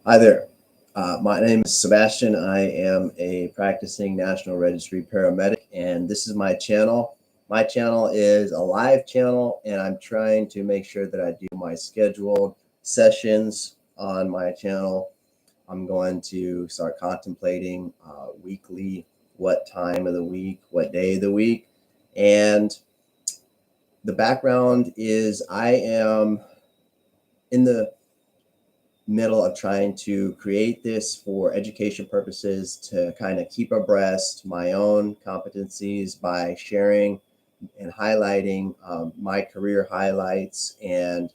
Hi there. My name is Sebastian. I am a practicing National Registry paramedic, and this is my channel. My channel is a live channel, and I'm trying to make sure that I do my scheduled sessions on my channel. I'm going to start contemplating weekly, what time of the week, what day of the week. And the background is I am in the middle of trying to create this for education purposes to kind of keep abreast my own competencies by sharing and highlighting my career highlights and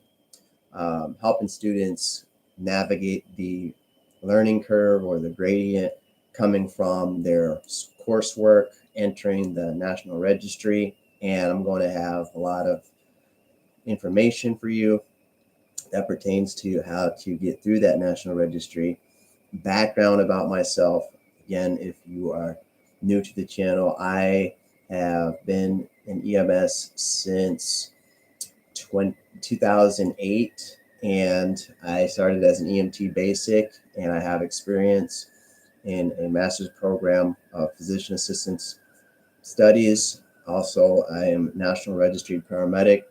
helping students navigate the learning curve or the gradient coming from their coursework entering the National Registry. And I'm going to have a lot of information for you that pertains to how to get through that National Registry. Background about myself. Again, if you are new to the channel, I have been in EMS since 2008, and I started as an EMT basic, and I have experience in a master's program of physician assistance studies. Also, I am National Registry paramedic.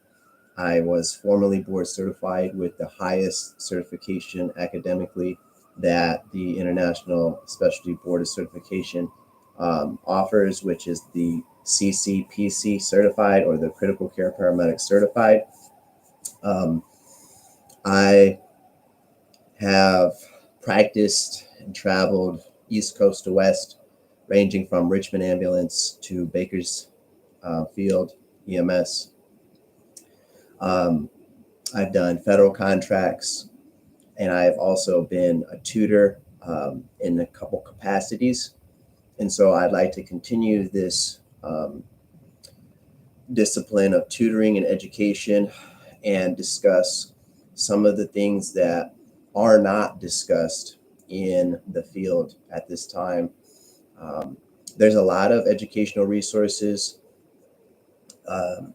I was formally board certified with the highest certification academically that the International Specialty Board of Certification offers, which is the CCPC certified, or the Critical Care Paramedic certified. Um, I have practiced and traveled East Coast to West, ranging from Richmond Ambulance to Baker's Field EMS. I've done federal contracts, and I've also been a tutor in a couple capacities. And so I'd like to continue this discipline of tutoring and education and discuss some of the things that are not discussed in the field at this time. Um, there's a lot of educational resources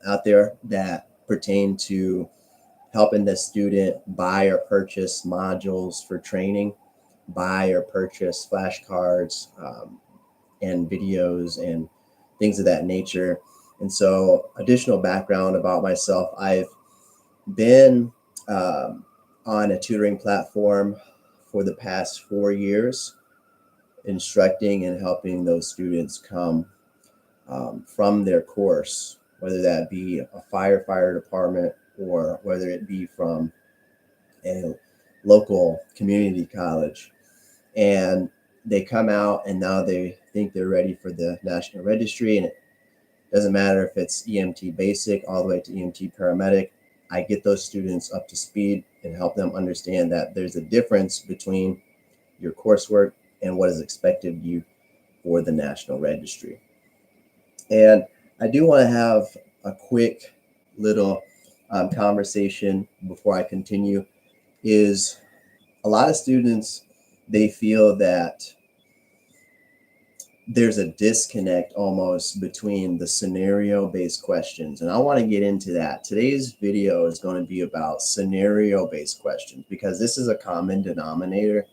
out there that pertain to helping the student buy or purchase modules for training, buy or purchase flashcards and videos and things of that nature. And so, additional background about myself: I've been on a tutoring platform for the past 4 years, instructing and helping those students come from their course, whether that be a firefighter department or whether it be from a local community college. And they come out and now they think they're ready for the National Registry. And it doesn't matter if it's EMT basic all the way to EMT paramedic. I get those students up to speed and help them understand that there's a difference between your coursework and what is expected of you for the National Registry. And I do want to have a quick little conversation before I continue. Is a lot of students, they feel that there's a disconnect almost between the scenario-based questions. And I want to get into that. Today's video is going to be about scenario-based questions because this is a common denominator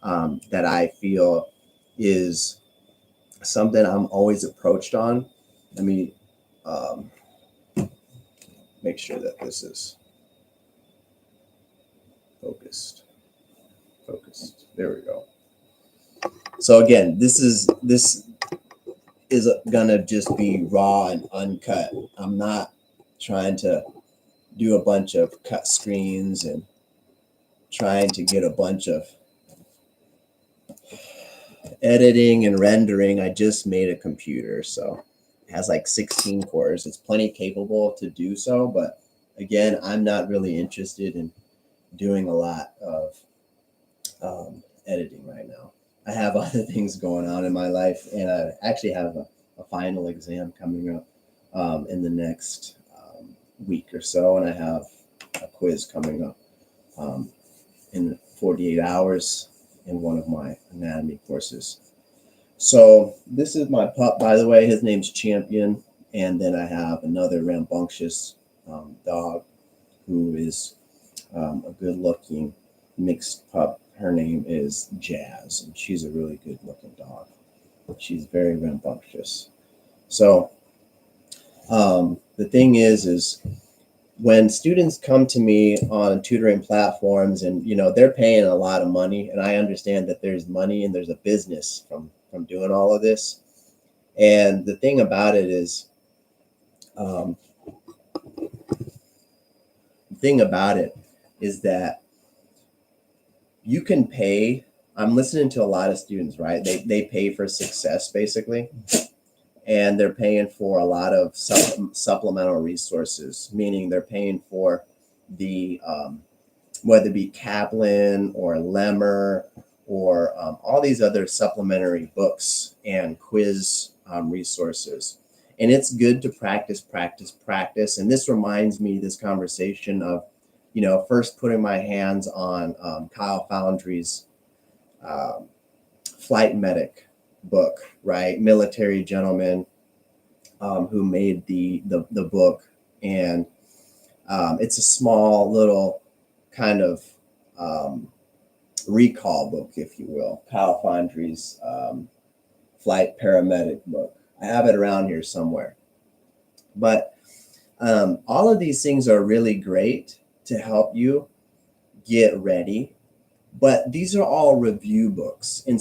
that I feel is something I'm always approached on. Let me make sure that this is focused. There we go. So again, this is gonna just be raw and uncut. I'm not trying to do a bunch of cut screens and trying to get a bunch of editing and rendering. I just made a computer, so it has like 16 cores. It's plenty capable to do so, but again, I'm not really interested in doing a lot of editing right now. I have other things going on in my life, and I actually have a final exam coming up in the next week or so, and I have a quiz coming up in 48 hours in one of my anatomy courses. So this is my pup, by the way. His name's Champion, and then I have another rambunctious dog who is a good-looking mixed pup Her name is Jazz, and she's a really good looking dog. She's very rambunctious. So the thing is when students come to me on tutoring platforms, and they're paying a lot of money, and I understand that there's money and there's a business from doing all of this. And the thing about it is, that you can pay. I'm listening to a lot of students, right? They pay for success basically, and they're paying for a lot of supplemental resources, meaning they're paying for the whether it be Kaplan or Lemmer or all these other supplementary books and quiz resources. And it's good to practice. And this reminds me, this conversation of, first putting my hands on Kyle Foundry's Flight Medic book, right? Military gentleman who made the book. And it's a small little kind of recall book, if you will. Kyle Foundry's Flight Paramedic book. I have it around here somewhere. But all of these things are really great to help you get ready. But these are all review books. And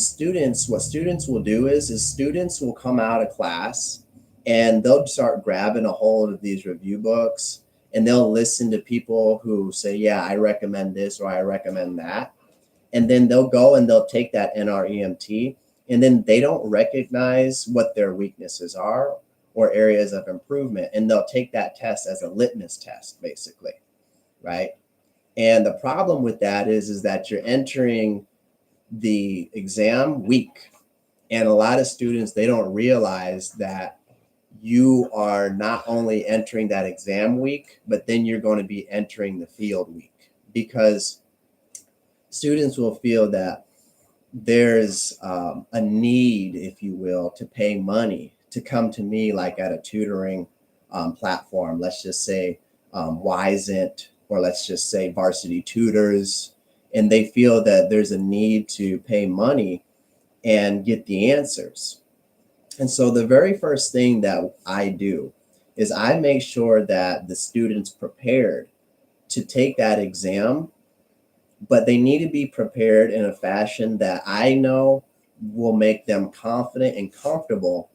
what students will do is students will come out of class and they'll start grabbing a hold of these review books, and they'll listen to people who say, yeah, I recommend this or I recommend that. And then they'll go and they'll take that NREMT, and then they don't recognize what their weaknesses are or areas of improvement. And they'll take that test as a litmus test, basically, right? And the problem with that is that you're entering the exam weak. And a lot of students, they don't realize that you are not only entering that exam week, but then you're going to be entering the field week, because students will feel that there's a need, if you will, to pay money to come to me, like at a tutoring platform. Let's just say Wisent, or let's just say Varsity Tutors, and they feel that there's a need to pay money and get the answers. And so the very first thing that I do is I make sure that the student's prepared to take that exam, but they need to be prepared in a fashion that I know will make them confident and comfortable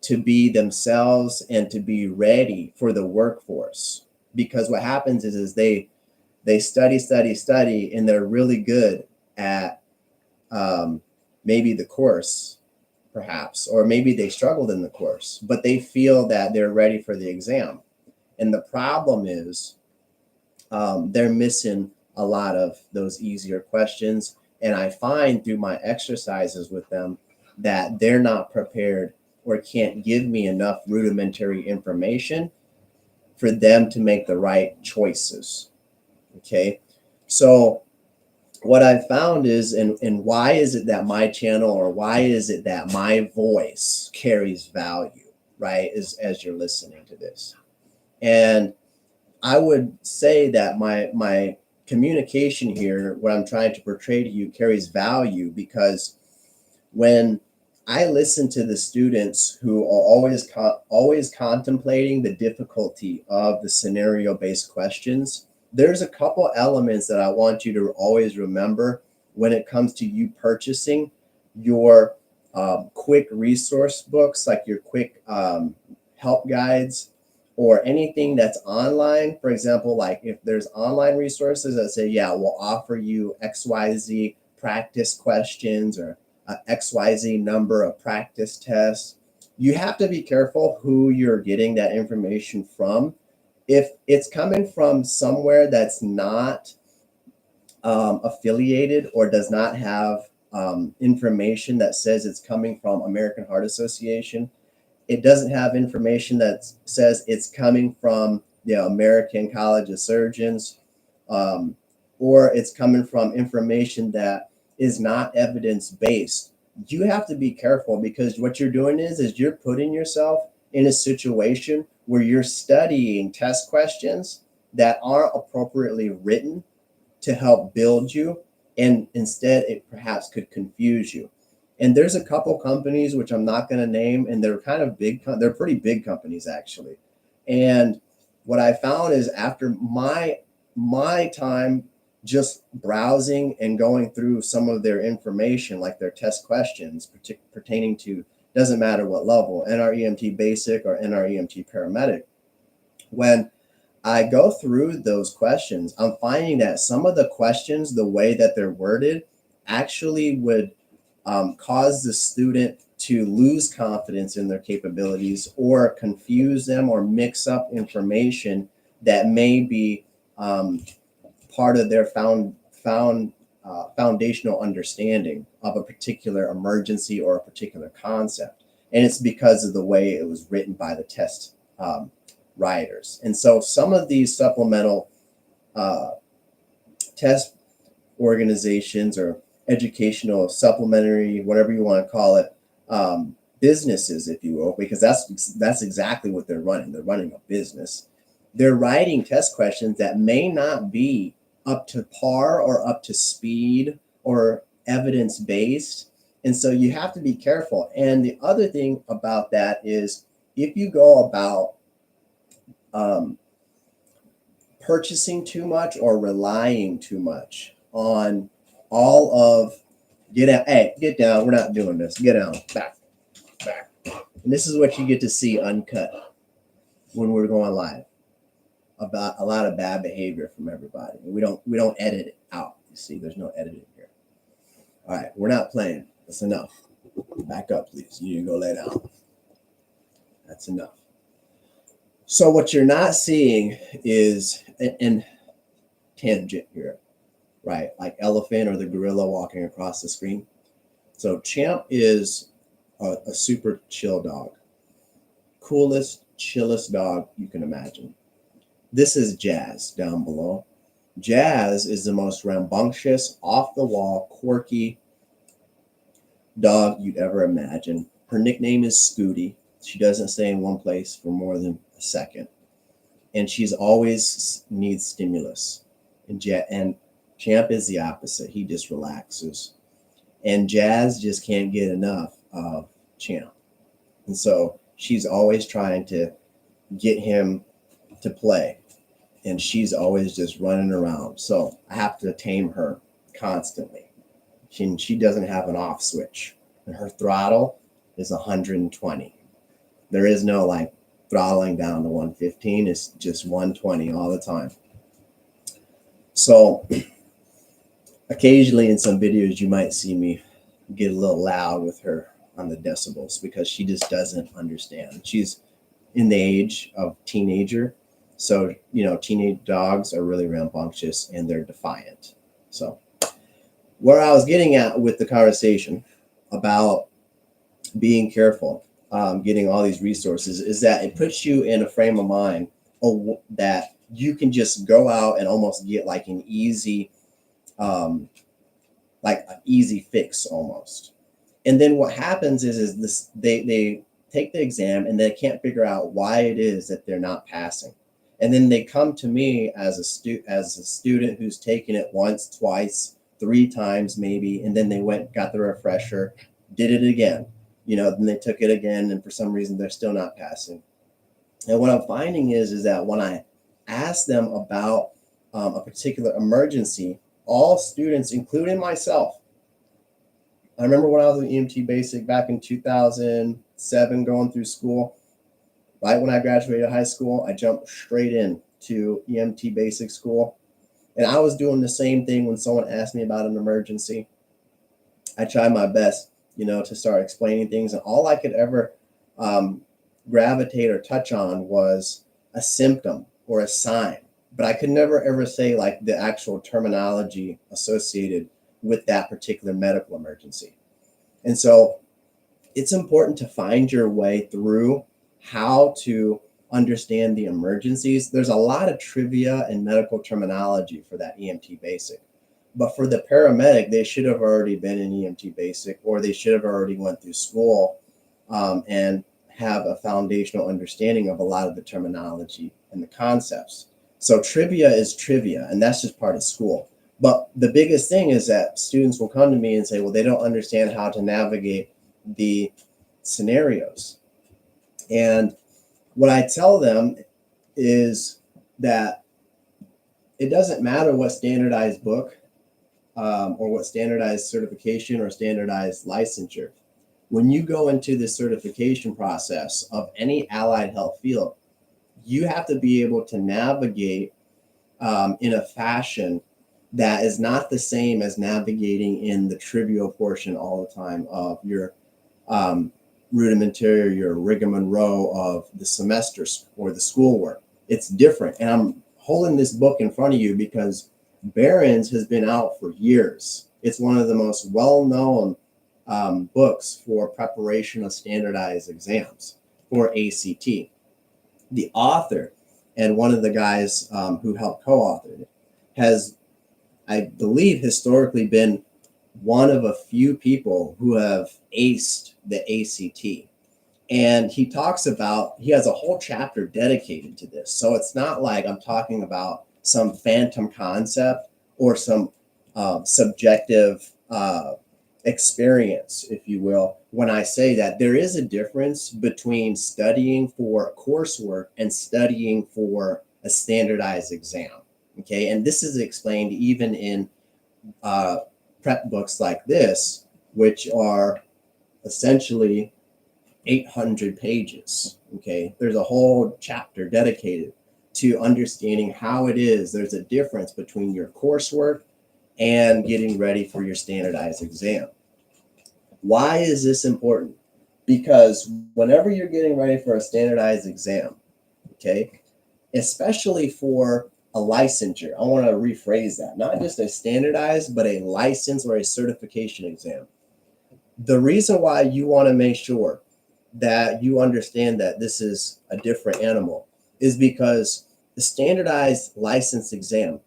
to be themselves and to be ready for the workforce. Because what happens is they study, and they're really good at maybe the course, perhaps, or maybe they struggled in the course, but they feel that they're ready for the exam. And the problem is they're missing a lot of those easier questions. And I find through my exercises with them that they're not prepared or can't give me enough rudimentary information for them to make the right choices. Okay. So what I found is, and why is it that my channel, or why is it that my voice carries value, right? As you're listening to this. And I would say that my communication here, what I'm trying to portray to you, carries value, because when I listen to the students who are always contemplating the difficulty of the scenario-based questions, there's a couple elements that I want you to always remember when it comes to you purchasing your quick resource books, like your quick help guides, or anything that's online. For example, like if there's online resources that say, yeah, we'll offer you XYZ practice questions, or XYZ number of practice tests, you have to be careful who you're getting that information from. If it's coming from somewhere that's not affiliated, or does not have information that says it's coming from American Heart Association, it doesn't have information that says it's coming from the American College of Surgeons, or it's coming from information that is not evidence-based, you have to be careful, because what you're doing is you're putting yourself in a situation where you're studying test questions that aren't appropriately written to help build you, And instead, it perhaps could confuse you. And there's a couple companies, which I'm not going to name, and they're kind of big. They're pretty big companies, actually. And what I found is after my time just browsing and going through some of their information, like their test questions pertaining to, doesn't matter what level, NREMT basic or NREMT paramedic, when I go through those questions, I'm finding that some of the questions, the way that they're worded, actually would cause the student to lose confidence in their capabilities or confuse them or mix up information that may be part of their foundational understanding of a particular emergency or a particular concept. And it's because of the way it was written by the test writers. And so some of these supplemental test organizations or educational supplementary, whatever you want to call it, businesses, if you will, because that's exactly what they're running. They're running a business. They're writing test questions that may not be up to par or up to speed or evidence-based. And so you have to be careful. And the other thing about that is if you go about purchasing too much or relying too much on all of, get out, hey, get down, we're not doing this, get down, back. And this is what you get to see uncut when we're going live, about a lot of bad behavior from everybody. We don't edit it out. You see, there's no editing here. All right, we're not playing. That's enough. Back up, please. You need to go lay down. That's enough. So what you're not seeing is an tangent here, right? Like elephant or the gorilla walking across the screen. So Champ is a super chill dog. Coolest, chillest dog you can imagine. This is Jazz down below. Jazz is the most rambunctious, off-the-wall, quirky dog you'd ever imagine. Her nickname is Scooty. She doesn't stay in one place for more than a second. And she's always needs stimulus. And Champ is the opposite. He just relaxes. And Jazz just can't get enough of Champ. And so she's always trying to get him to play. And she's always just running around. So I have to tame her constantly. She doesn't have an off switch. And her throttle is 120. There is no like throttling down to 115. It's just 120 all the time. So occasionally in some videos, you might see me get a little loud with her on the decibels because she just doesn't understand. She's in the age of teenager. So, teenage dogs are really rambunctious and they're defiant. So where I was getting at with the conversation about being careful, getting all these resources, is that it puts you in a frame of mind that you can just go out and almost get like an easy, fix almost. And then what happens is this: they take the exam and they can't figure out why it is that they're not passing. And then they come to me as a student who's taken it once, twice, 3 times maybe, and then they got the refresher, did it again. Then they took it again, and for some reason they're still not passing. And what I'm finding is that when I ask them about a particular emergency, all students, including myself, I remember when I was in EMT Basic back in 2007 going through school, right when I graduated high school, I jumped straight into EMT Basic school. And I was doing the same thing when someone asked me about an emergency. I tried my best, to start explaining things. And all I could ever gravitate or touch on was a symptom or a sign. But I could never, ever say like the actual terminology associated with that particular medical emergency. And so it's important to find your way through how to understand the emergencies. There's a lot of trivia and medical terminology for that EMT Basic. But for the paramedic, they should have already been in EMT Basic, or they should have already went through school and have a foundational understanding of a lot of the terminology and the concepts. So trivia is trivia, and that's just part of school. But the biggest thing is that students will come to me and say, well, they don't understand how to navigate the scenarios. And what I tell them is that it doesn't matter what standardized book or what standardized certification or standardized licensure. When you go into the certification process of any allied health field, you have to be able to navigate in a fashion that is not the same as navigating in the trivial portion all the time of your rudimentary, your rigmarole of the semester or the schoolwork. It's different. And I'm holding this book in front of you because Barron's has been out for years. It's one of the most well-known books for preparation of standardized exams for ACT. The author and one of the guys who helped co-author it has, I believe, historically been one of a few people who have aced the ACT. And he talks about, he has a whole chapter dedicated to this. So it's not like I'm talking about some phantom concept or some subjective experience, if you will, when I say that there is a difference between studying for coursework and studying for a standardized exam. Okay, and this is explained even in prep books like this, which are essentially 800 pages. Okay, there's a whole chapter dedicated to understanding how it is there's a difference between your coursework and getting ready for your standardized exam. Why is this important? Because whenever you're getting ready for a standardized exam, okay, especially for a licensure, I want to rephrase that, not just a standardized, but a license or a certification exam. The reason why you want to make sure that you understand that this is a different animal is because the standardized license exam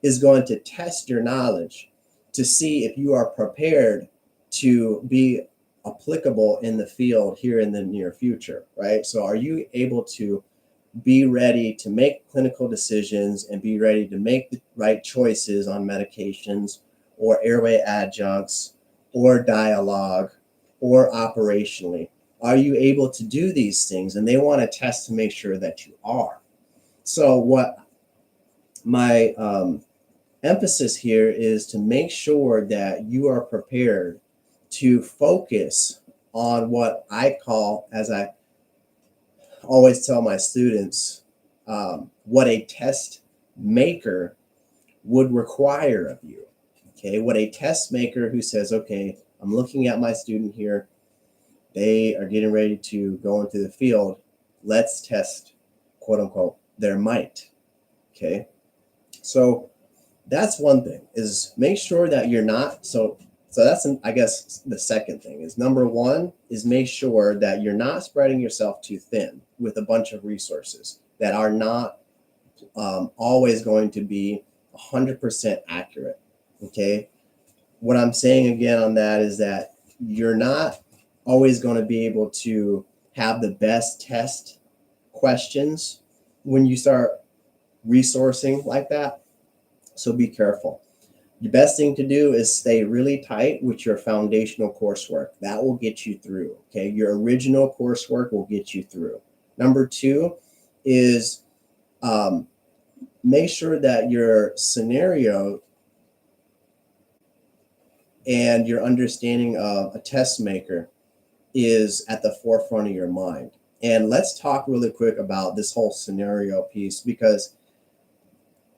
is going to test your knowledge to see if you are prepared to be applicable in the field here in the near future, right? So are you able to be ready to make clinical decisions and be ready to make the right choices on medications or airway adjuncts or dialogue or operationally? Are you able to do these things? And they want to test to make sure that you are. So what my emphasis here is to make sure that you are prepared to focus on what I call, as I always tell my students, what a test maker would require of you. Okay, what a test maker who says, okay, I'm looking at my student here, they are getting ready to go into the field, let's test, quote unquote, their might. Okay, so that's one thing, is make sure that you're not, so that's, I guess, the second thing is, number one is make sure that you're not spreading yourself too thin with a bunch of resources that are not always going to be 100% accurate. Okay, what I'm saying again on that is that you're not always going to be able to have the best test questions when you start resourcing like that. So be careful. The best thing to do is stay really tight with your foundational coursework. That will get you through. Okay, your original coursework will get you through. Number two is make sure that your scenario and your understanding of a test maker is at the forefront of your mind. And let's talk really quick about this whole scenario piece, because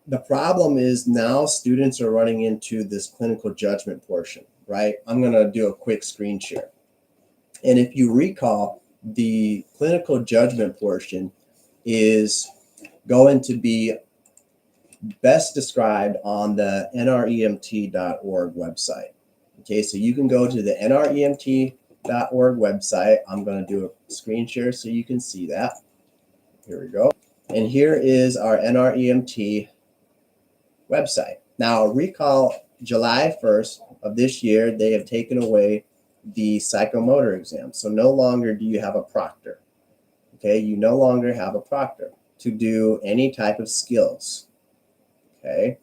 the problem is now students are running into this clinical judgment portion, right? I'm going to do a quick screen share. And if you recall, the clinical judgment portion is going to be best described on the NREMT.org website. Okay, so you can go to the NREMT.org website. I'm going to do a screen share so you can see that. Here we go. And here is our NREMT website. Now, recall July 1st of this year, they have taken away the psychomotor exam. So no longer do you have a proctor. Okay, you no longer have a proctor to do any type of skills. Okay,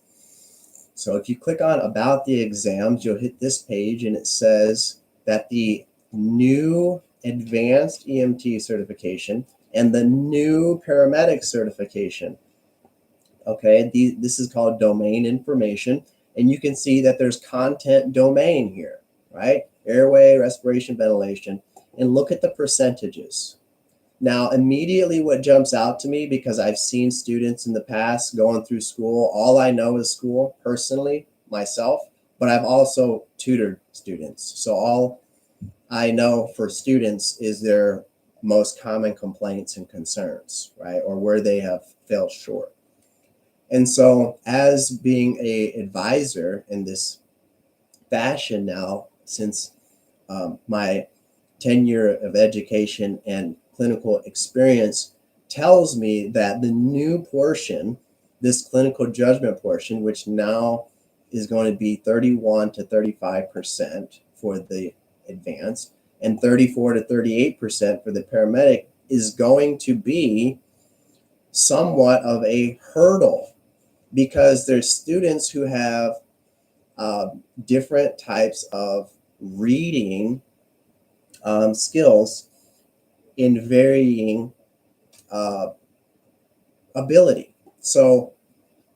So if you click on About the Exams, you'll hit this page and it says that the new Advanced EMT certification and the new Paramedic certification, okay, this is called Domain Information. And you can see that there's content domain here, right? Airway, respiration, ventilation. And look at the percentages. Now, immediately what jumps out to me, because I've seen students in the past going through school, all I know is school personally, myself, but I've also tutored students. So all I know for students is their most common complaints and concerns, right? Or where they have fell short. And so as being an advisor in this fashion now, since my tenure of education and clinical experience tells me that the new portion, this clinical judgment portion, which now is going to be 31 to 35% for the advanced and 34 to 38% for the paramedic, is going to be somewhat of a hurdle, because there's students who have different types of reading skills in varying ability. So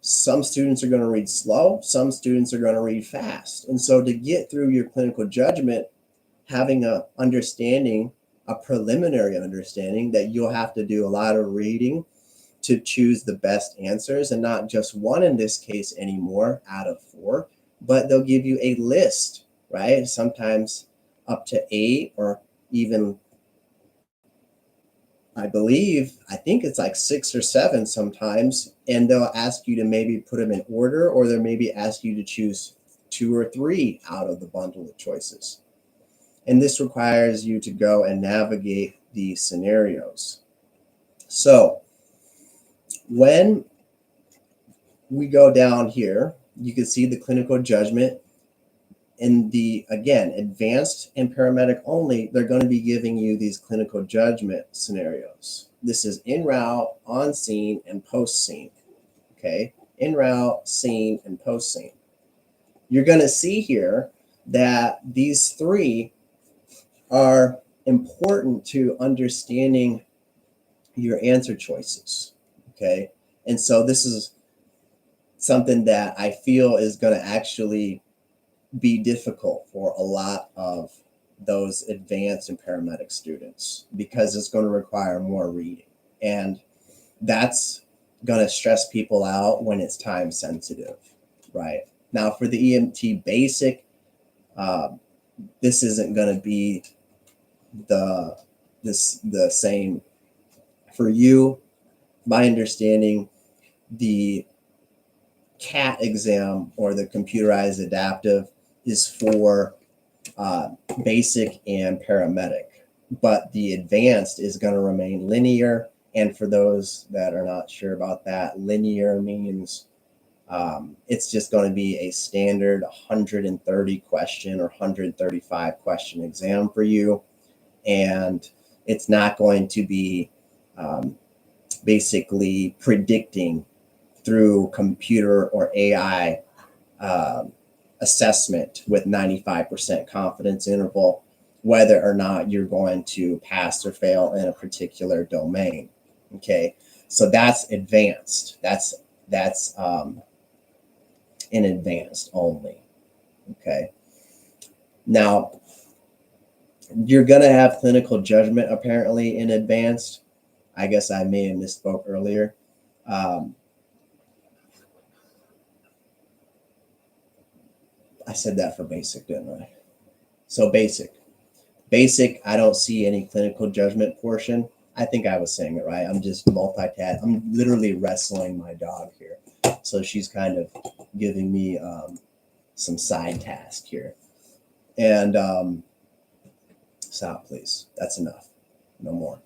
some students are going to read slow, some students are going to read fast. And so to get through your clinical judgment, having a understanding, a preliminary understanding that you'll have to do a lot of reading to choose the best answers, and not just one in this case anymore out of 4, but they'll give you a list, right? Sometimes up to 8, or even I think it's like 6 or 7 sometimes, and they'll ask you to maybe put them in order, or they'll maybe ask you to choose 2 or 3 out of the bundle of choices. And this requires you to go and navigate these scenarios. So when we go down here, you can see the clinical judgment. In the, again, advanced and paramedic only, they're going to be giving you these clinical judgment scenarios. This is en route, on scene, and post scene. Okay, en route, scene, and post scene. You're going to see here that these 3 are important to understanding your answer choices. Okay, and so this is something that I feel is going to actually be difficult for a lot of those advanced and paramedic students, because it's going to require more reading, and that's going to stress people out when it's time sensitive, right? Now for the EMT basic, this isn't going to be the same for you. My understanding, the CAT exam, or the computerized adaptive, is for basic and paramedic, but the advanced is going to remain linear. And for those that are not sure about that, linear means it's just going to be a standard 130 question or 135 question exam for you, and it's not going to be basically predicting through computer or AI assessment with 95% confidence interval whether or not you're going to pass or fail in a particular domain. Okay, so that's advanced. That's in advanced only. Okay, now you're going to have clinical judgment apparently in advanced. I guess I may have misspoke earlier. I said that for basic, didn't I? So basic, I don't see any clinical judgment portion. I think I was saying it right. I'm just multitask. I'm literally wrestling my dog here. So she's kind of giving me some side task here. And stop, please. That's enough. No more.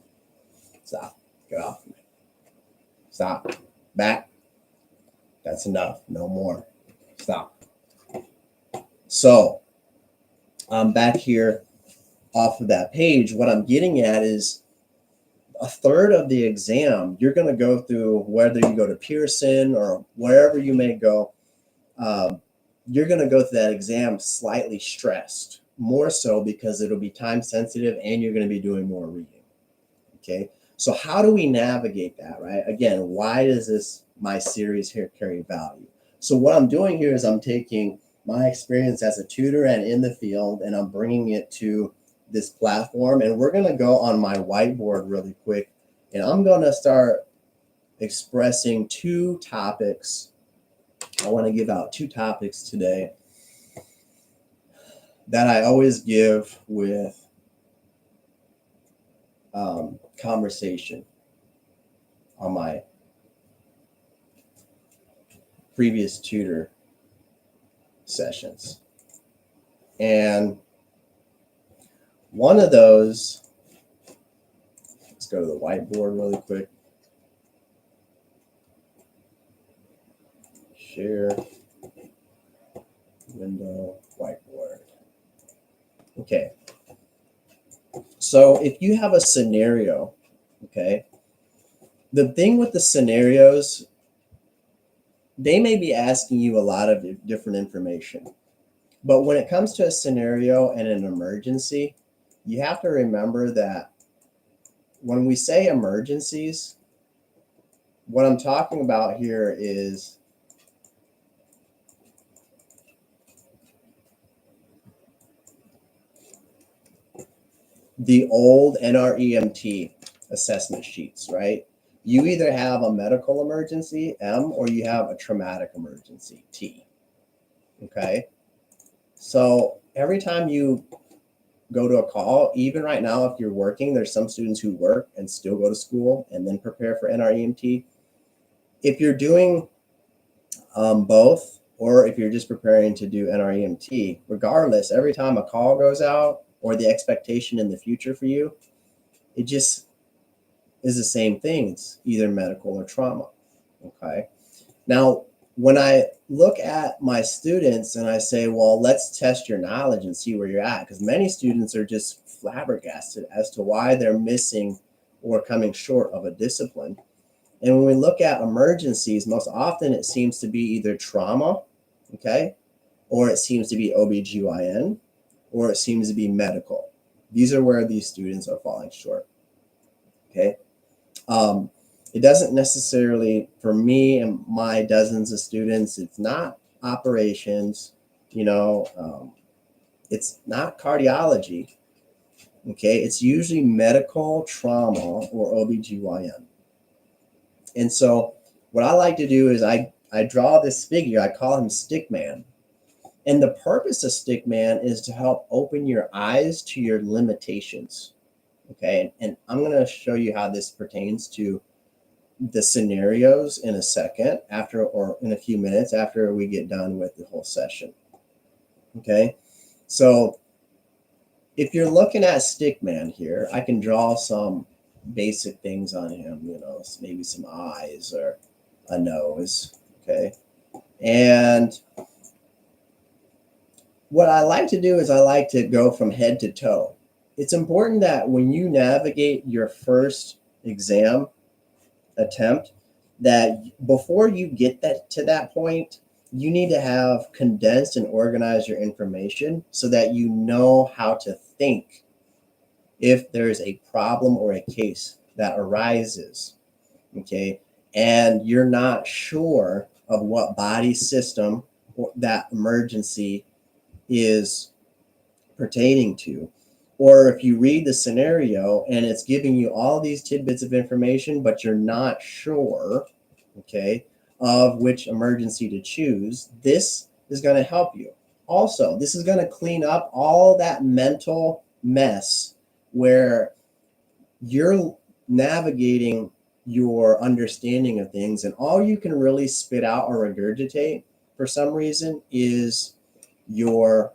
Stop. Get off me. Stop. Back. That's enough. No more. Stop. So I'm back here off of that page. What I'm getting at is a third of the exam, you're going to go through, whether you go to Pearson or wherever you may go, you're going to go through that exam slightly stressed, more so because it'll be time sensitive and you're going to be doing more reading. Okay. So how do we navigate that, right? Again, why does my series here carry value? So what I'm doing here is I'm taking my experience as a tutor and in the field, and I'm bringing it to this platform, and we're going to go on my whiteboard really quick, and I'm going to start expressing two topics. I want to give out two topics today that I always give with conversation on my previous tutor sessions. And one of those, let's go to the whiteboard really quick. Share window whiteboard. Okay. So if you have a scenario, okay, the thing with the scenarios, they may be asking you a lot of different information. But when it comes to a scenario and an emergency, you have to remember that when we say emergencies, what I'm talking about here is the old NREMT assessment sheets, right? You either have a medical emergency, M, or you have a traumatic emergency, T. Okay? So every time you go to a call, even right now, if you're working, there's some students who work and still go to school and then prepare for NREMT. If you're doing both, or if you're just preparing to do NREMT, regardless, every time a call goes out or the expectation in the future for you, it just is the same thing. It's either medical or trauma. Okay. Now, when I look at my students and I say, well, let's test your knowledge and see where you're at, because many students are just flabbergasted as to why they're missing or coming short of a discipline. And when we look at emergencies, most often it seems to be either trauma, okay, or it seems to be OBGYN, or it seems to be medical. These are where these students are falling short, okay? It doesn't necessarily, for me and my dozens of students, it's not operations, it's not cardiology, okay? It's usually medical, trauma, or OBGYN. And so what I like to do is I draw this figure, I call him Stickman. And the purpose of Stickman is to help open your eyes to your limitations, okay? And I'm going to show you how this pertains to the scenarios in a second, after, or in a few minutes after we get done with the whole session. Okay, so if you're looking at Stickman here, I can draw some basic things on him, maybe some eyes or a nose. Okay, and what I like to do is I like to go from head to toe. It's important that when you navigate your first exam attempt, that before you get to that point, you need to have condensed and organized your information so that you know how to think if there's a problem or a case that arises, okay, and you're not sure of what body system that emergency is pertaining to. Or if you read the scenario and it's giving you all these tidbits of information, but you're not sure, okay, of which emergency to choose, this is going to help you. Also, this is going to clean up all that mental mess where you're navigating your understanding of things, and all you can really spit out or regurgitate for some reason is your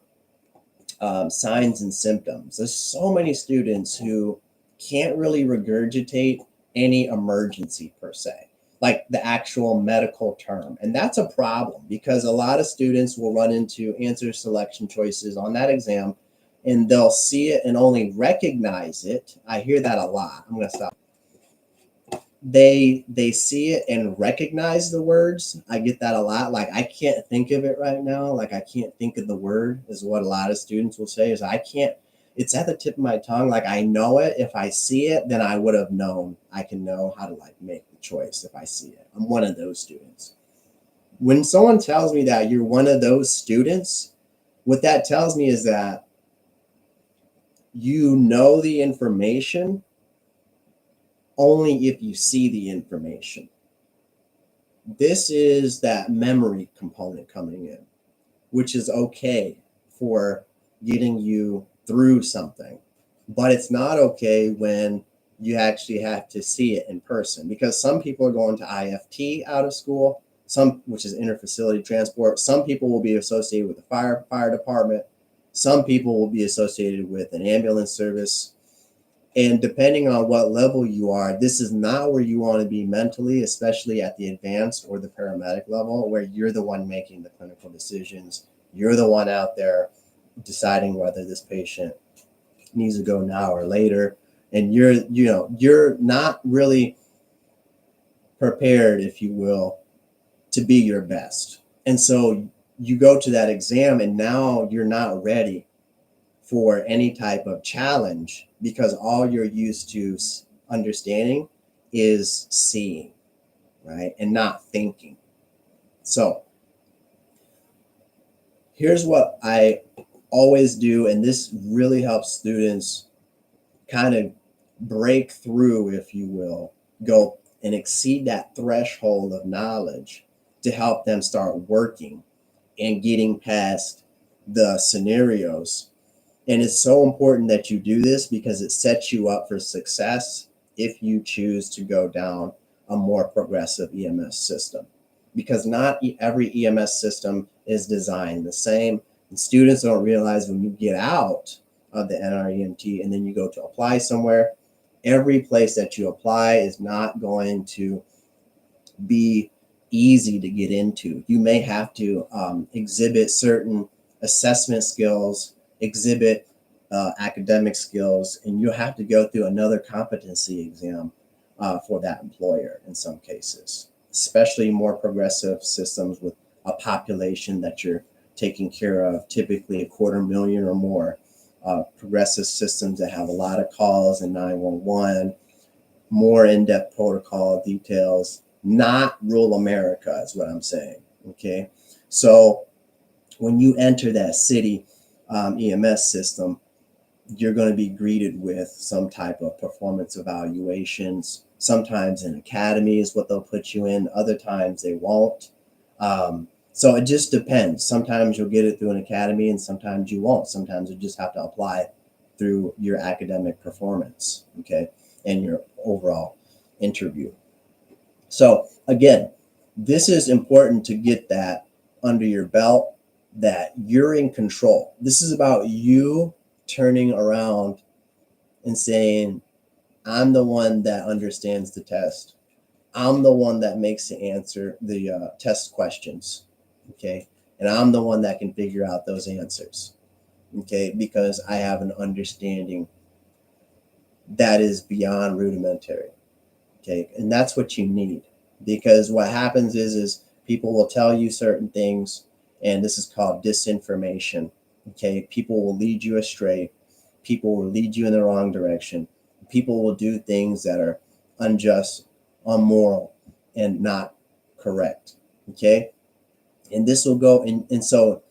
signs and symptoms. There's so many students who can't really regurgitate any emergency per se, like the actual medical term. And that's a problem because a lot of students will run into answer selection choices on that exam and they'll see it and only recognize it. I hear that a lot. I'm going to stop. they see it and recognize the words. I get that a lot. Like, I can't think of it right now. Like, I can't think of the word, is what a lot of students will say, is I can't, it's at the tip of my tongue. Like, I know it. If I see it, then I would have known. I can know how to like make the choice if I see it. I'm one of those students. When someone tells me that you're one of those students, what that tells me is that you know the information only if you see the information. This is that memory component coming in, which is okay for getting you through something, but it's not okay when you actually have to see it in person, because some people are going to IFT out of school, some, which is interfacility transport. Some people will be associated with the fire department. Some people will be associated with an ambulance service. And depending on what level you are, this is not where you want to be mentally, especially at the advanced or the paramedic level, where you're the one making the clinical decisions. You're the one out there deciding whether this patient needs to go now or later. And you're not really prepared, if you will, to be your best. And so you go to that exam and now you're not ready for any type of challenge, because all you're used to understanding is seeing, right? And not thinking. So here's what I always do, and this really helps students kind of break through, if you will, go and exceed that threshold of knowledge to help them start working and getting past the scenarios. And it's so important that you do this because it sets you up for success if you choose to go down a more progressive EMS system. Because not every EMS system is designed the same. And students don't realize when you get out of the NREMT and then you go to apply somewhere, every place that you apply is not going to be easy to get into. You may have to exhibit certain assessment skills, exhibit academic skills, and you'll have to go through another competency exam for that employer in some cases, especially more progressive systems with a population that you're taking care of, typically 250,000 or more. Progressive systems that have a lot of calls in 911, more in-depth protocol details, not rural America is what I'm saying, okay? So when you enter that city EMS system, you're going to be greeted with some type of performance evaluations. Sometimes an academy is what they'll put you in. Other times they won't. So it just depends. Sometimes you'll get it through an academy and sometimes you won't. Sometimes you just have to apply through your academic performance, okay, and your overall interview. So again, this is important to get that under your belt, that you're in control. This is about you turning around and saying, I'm the one that understands the test. I'm the one that makes the answer, the test questions, okay? And I'm the one that can figure out those answers, okay? Because I have an understanding that is beyond rudimentary, okay? And that's what you need, because what happens is people will tell you certain things, and this is called disinformation, okay? People will lead you astray. People will lead you in the wrong direction. People will do things that are unjust, immoral, and not correct, okay? And this will go, and so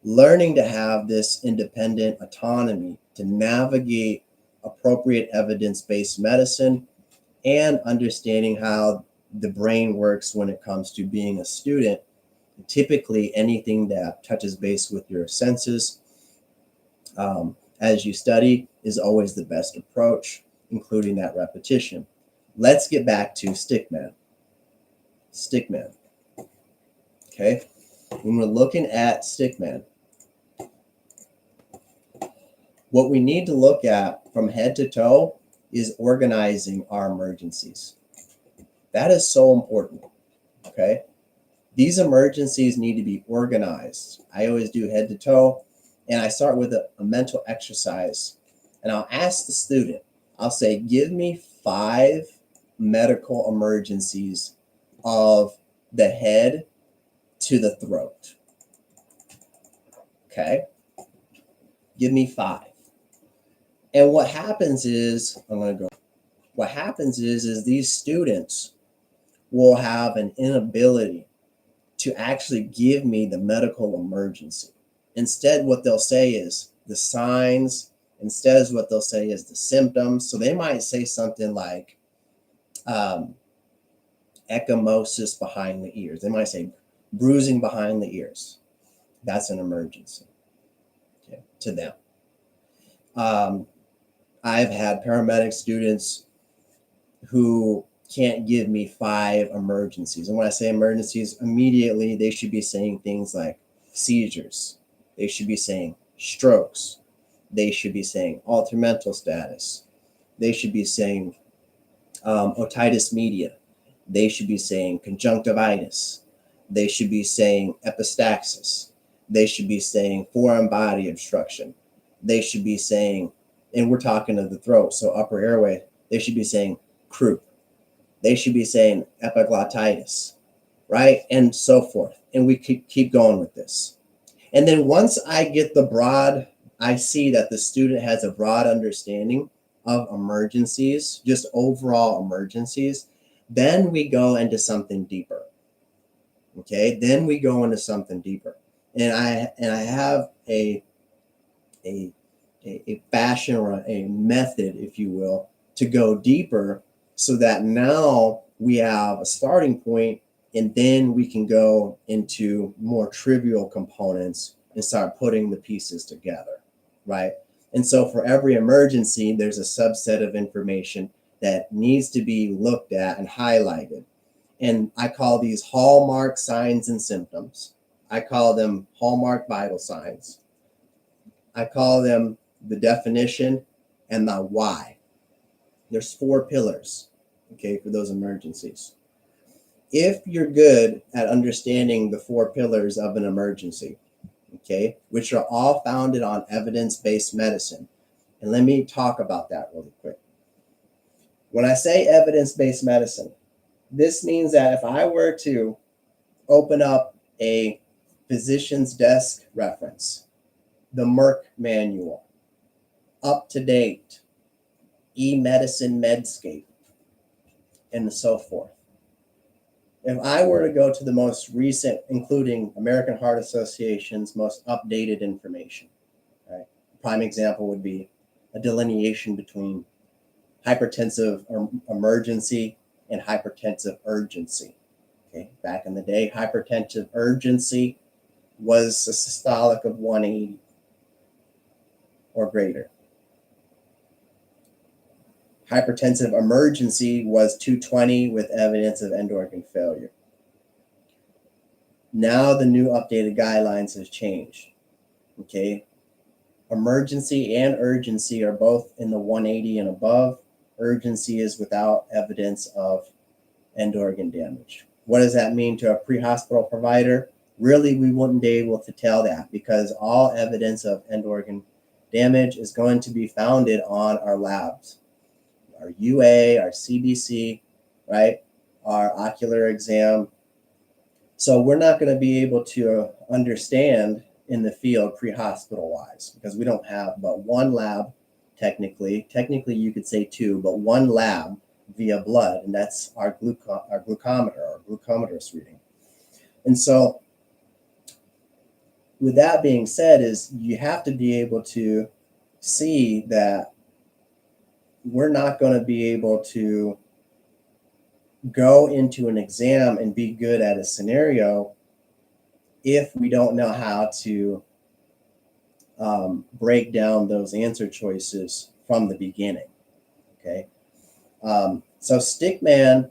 learning to have this independent autonomy to navigate appropriate evidence-based medicine and understanding how the brain works when it comes to being a student. Typically, anything that touches base with your senses as you study is always the best approach, including that repetition. Let's get back to Stickman. Stickman. Okay. When we're looking at Stickman, what we need to look at from head to toe is organizing our emergencies. That is so important. Okay. These emergencies need to be organized. I always do head to toe, and I start with a mental exercise. And I'll ask the student, I'll say, give me 5 medical emergencies of the head to the throat. Okay, give me 5. And what happens is, what happens is these students will have an inability to actually give me the medical emergency. Instead, what they'll say is the signs, instead of what they'll say is the symptoms. So they might say something like ecchymosis behind the ears. They might say bruising behind the ears. That's an emergency, okay, to them. I've had paramedic students who can't give me 5 emergencies. And when I say emergencies, immediately they should be saying things like seizures. They should be saying strokes. They should be saying altered mental status. They should be saying otitis media. They should be saying conjunctivitis. They should be saying epistaxis. They should be saying foreign body obstruction. They should be saying, and we're talking of the throat, so upper airway, they should be saying croup. They should be saying epiglottitis, right? And so forth. And we keep going with this. And then once I get I see that the student has a broad understanding of emergencies, just overall emergencies, then we go into something deeper. Okay, then we go into something deeper. And I have a fashion or a method, if you will, to go deeper so that now we have a starting point and then we can go into more trivial components and start putting the pieces together, right? And so for every emergency, there's a subset of information that needs to be looked at and highlighted. And I call these hallmark signs and symptoms. I call them hallmark vital signs. I call them the definition and the why. There's 4 pillars, okay, for those emergencies. If you're good at understanding the 4 pillars of an emergency, okay, which are all founded on evidence-based medicine, and let me talk about that really quick. When I say evidence-based medicine, this means that if I were to open up a physician's desk reference, the Merck manual, up to date, e-medicine Medscape, and so forth. If I were to go to the most recent, including American Heart Association's most updated information, right? Prime example would be a delineation between hypertensive emergency and hypertensive urgency. Okay, back in the day, hypertensive urgency was a systolic of 180 or greater. Hypertensive emergency was 220 with evidence of end organ failure. Now the new updated guidelines have changed. Okay, emergency and urgency are both in the 180 and above. Urgency is without evidence of end organ damage. What does that mean to a pre-hospital provider? Really, we wouldn't be able to tell that because all evidence of end organ damage is going to be founded on our labs. Our UA, our CBC, right? Our ocular exam. So we're not going to be able to understand in the field pre-hospital wise because we don't have but one lab technically you could say 2, but one lab via blood, and that's our glucometer, our glucometer's reading. And so with that being said is you have to be able to see that we're not going to be able to go into an exam and be good at a scenario if we don't know how to break down those answer choices from the beginning, okay? So Stickman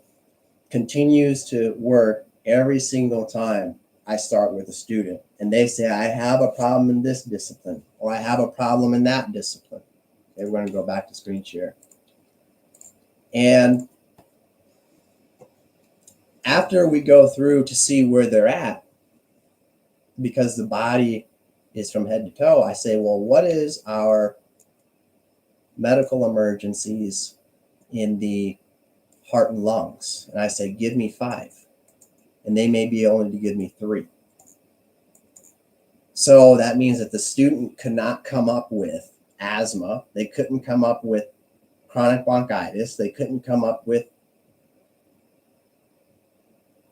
continues to work every single time I start with a student and they say, I have a problem in this discipline or I have a problem in that discipline. Okay, we're going to go back to screen share. And after we go through to see where they're at, because the body is from head to toe, I say, well, what is our medical emergencies in the heart and lungs. And I say, give me 5. And they may be only to give me 3. So that means that the student could not come up with asthma. They couldn't come up with chronic bronchitis. They couldn't come up with,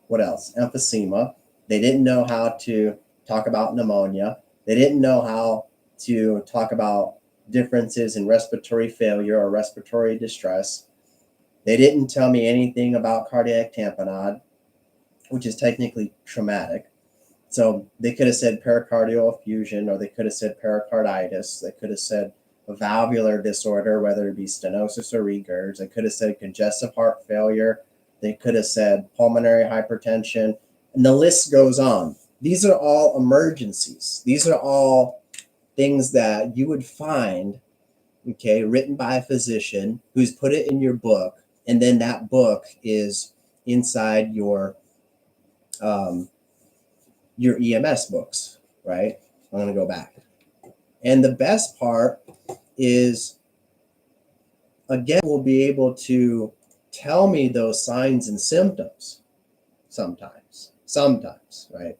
what else? Emphysema. They didn't know how to talk about pneumonia. They didn't know how to talk about differences in respiratory failure or respiratory distress. They didn't tell me anything about cardiac tamponade, which is technically traumatic. So they could have said pericardial effusion, or they could have said pericarditis. They could have said a valvular disorder, whether it be stenosis or regurg. They could have said congestive heart failure. They could have said pulmonary hypertension. And the list goes on. These are all emergencies. These are all things that you would find, okay, written by a physician who's put it in your book. And then that book is inside your EMS books, right? I'm going to go back. And the best part is, again, we'll be able to tell me those signs and symptoms sometimes, right?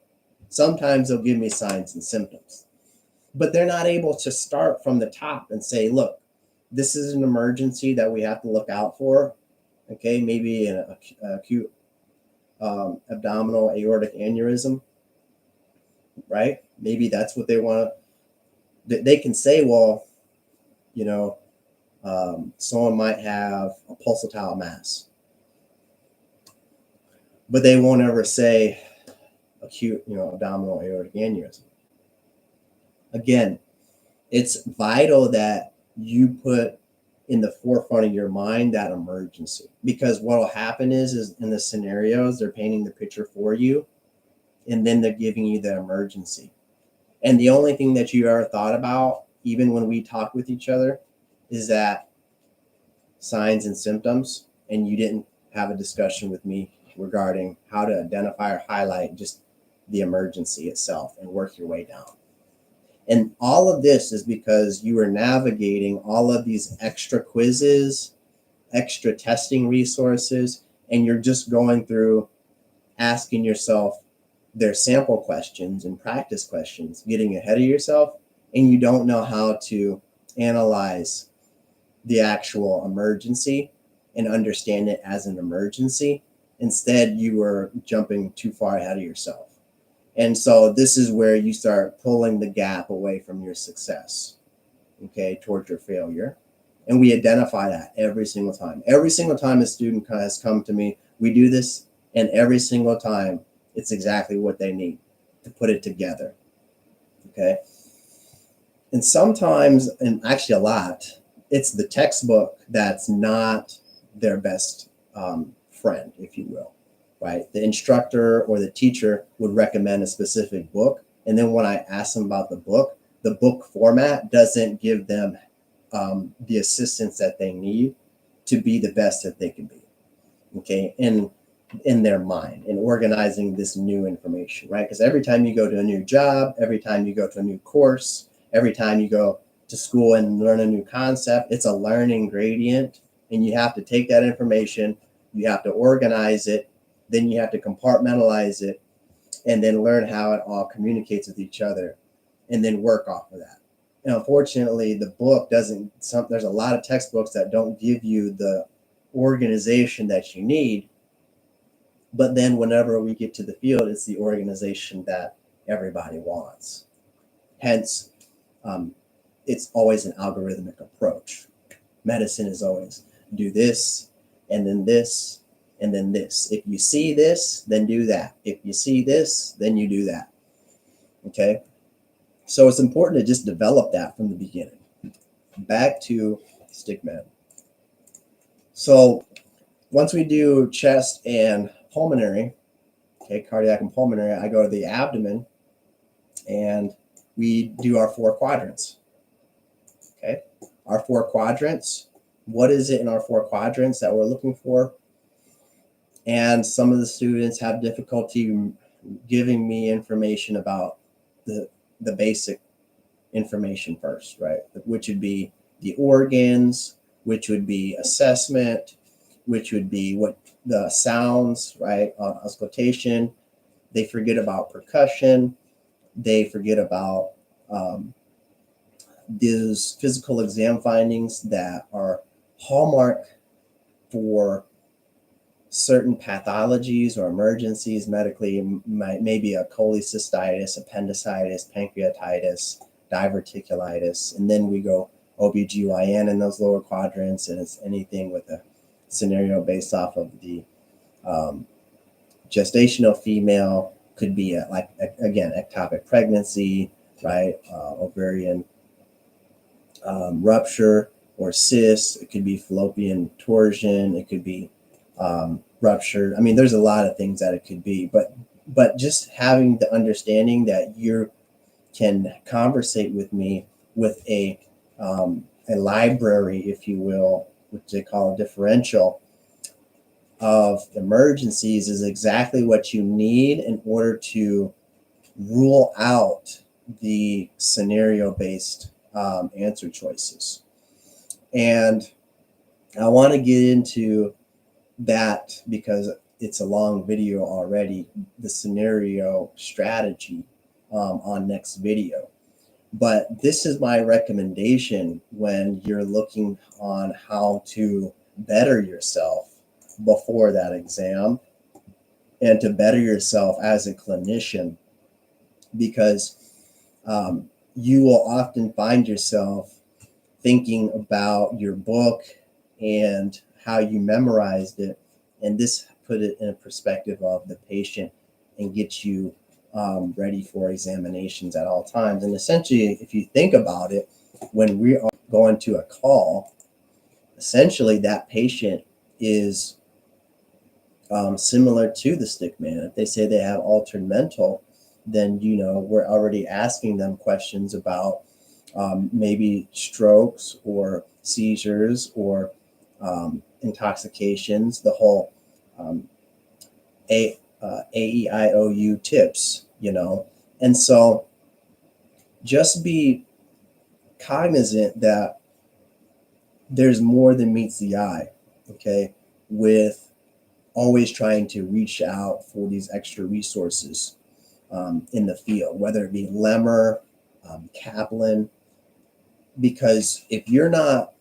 Sometimes they'll give me signs and symptoms, but they're not able to start from the top and say, look, this is an emergency that we have to look out for. Okay, maybe an acute abdominal aortic aneurysm, right? Maybe that's what they want to, they can say, well, you know, someone might have a pulsatile mass, but they won't ever say acute, abdominal aortic aneurysm. Again, it's vital that you put in the forefront of your mind that emergency, because what will happen is in the scenarios, they're painting the picture for you, and then they're giving you the emergency. And the only thing that you ever thought about, even when we talk with each other, is that signs and symptoms, and you didn't have a discussion with me regarding how to identify or highlight just the emergency itself and work your way down. And all of this is because you are navigating all of these extra quizzes, extra testing resources, and you're just going through asking yourself their sample questions and practice questions, getting ahead of yourself, and you don't know how to analyze the actual emergency and understand it as an emergency. Instead, you were jumping too far ahead of yourself. And so this is where you start pulling the gap away from your success, okay, towards your failure. And we identify that every single time. Every single time a student has come to me, we do this, and every single time it's exactly what they need to put it together, okay? And sometimes, and actually a lot, it's the textbook that's not their best friend, if you will. Right? The instructor or the teacher would recommend a specific book. And then when I ask them about the book format doesn't give them the assistance that they need to be the best that they can be. Okay. In their mind, in organizing this new information, right? Because every time you go to a new job, every time you go to a new course, every time you go to school and learn a new concept, it's a learning gradient. And you have to take that information, you have to organize it, then you have to compartmentalize it, and then learn how it all communicates with each other, and then work off of that. And unfortunately, the book doesn't, there's a lot of textbooks that don't give you the organization that you need. But then whenever we get to the field, it's the organization that everybody wants. Hence, it's always an algorithmic approach. Medicine is always do this, and then this, and then this. If you see this, then do that. If you see this, then you do that. Okay? So it's important to just develop that from the beginning. Back to StigMed. So once we do chest and pulmonary, okay, cardiac and pulmonary, I go to the abdomen and we do our 4 quadrants. Okay? Our 4 quadrants, what is it in our 4 quadrants that we're looking for? And some of the students have difficulty giving me information about the basic information first, right? Which would be the organs, which would be assessment, which would be what the sounds, right? Auscultation. They forget about percussion. They forget about those physical exam findings that are hallmark for certain pathologies or emergencies medically, maybe a cholecystitis, appendicitis, pancreatitis, diverticulitis, and then we go OBGYN in those lower quadrants, and it's anything with a scenario based off of the gestational female, could be like, again, ectopic pregnancy, right? Ovarian rupture or cyst. It could be fallopian torsion. It could be rupture. I mean, there's a lot of things that it could be, but just having the understanding that you can conversate with me with a library, if you will, which they call a differential of emergencies, is exactly what you need in order to rule out the scenario-based answer choices. And I want to get into that because it's a long video already, the scenario strategy on next video. But this is my recommendation when you're looking on how to better yourself before that exam and to better yourself as a clinician, because you will often find yourself thinking about your book and how you memorized it, and this put it in a perspective of the patient and get you ready for examinations at all times. And essentially, if you think about it, when we are going to a call, essentially that patient is similar to the stick man. If they say they have altered mental, then we're already asking them questions about maybe strokes or seizures or intoxications, the whole AEIOU tips, and so just be cognizant that there's more than meets the eye, okay, with always trying to reach out for these extra resources in the field, whether it be Lemmer, Kaplan, because if you're not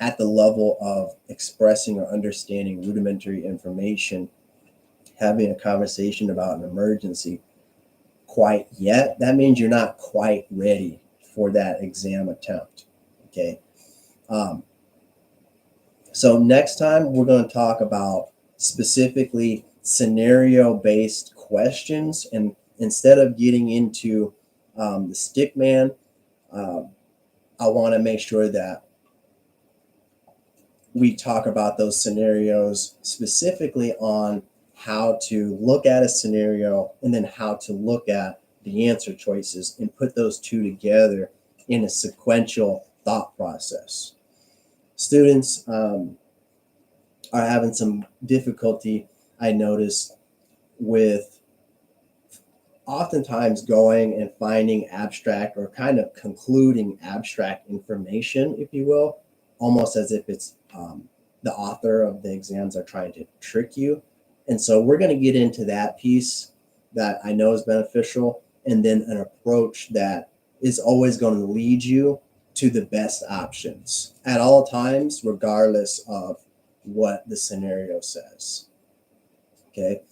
at the level of expressing or understanding rudimentary information, having a conversation about an emergency quite yet, that means you're not quite ready for that exam attempt, okay? So next time we're going to talk about specifically scenario-based questions, and instead of getting into the stick man, I want to make sure that we talk about those scenarios specifically on how to look at a scenario and then how to look at the answer choices and put those two together in a sequential thought process. Students are having some difficulty, I noticed, with oftentimes going and finding abstract or kind of concluding abstract information, if you will, almost as if it's the author of the exams are trying to trick you. And so we're going to get into that piece that I know is beneficial, and then an approach that is always going to lead you to the best options at all times, regardless of what the scenario says. Okay.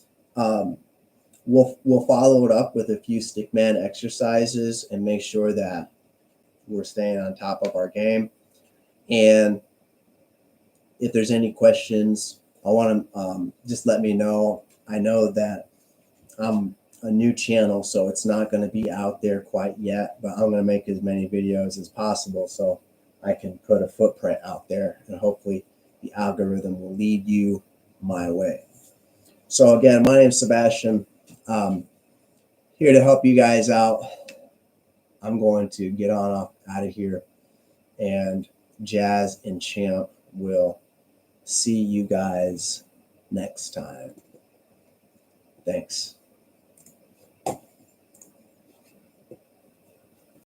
We'll follow it up with a few stickman exercises and make sure that we're staying on top of our game. And if there's any questions, I want to just let me know. I know that I'm a new channel, so it's not going to be out there quite yet, but I'm going to make as many videos as possible so I can put a footprint out there, and hopefully the algorithm will lead you my way. So again, my name is Sebastian. Here to help you guys out. I'm going to get on out of here, and Jazz and Champ will see you guys next time. Thanks.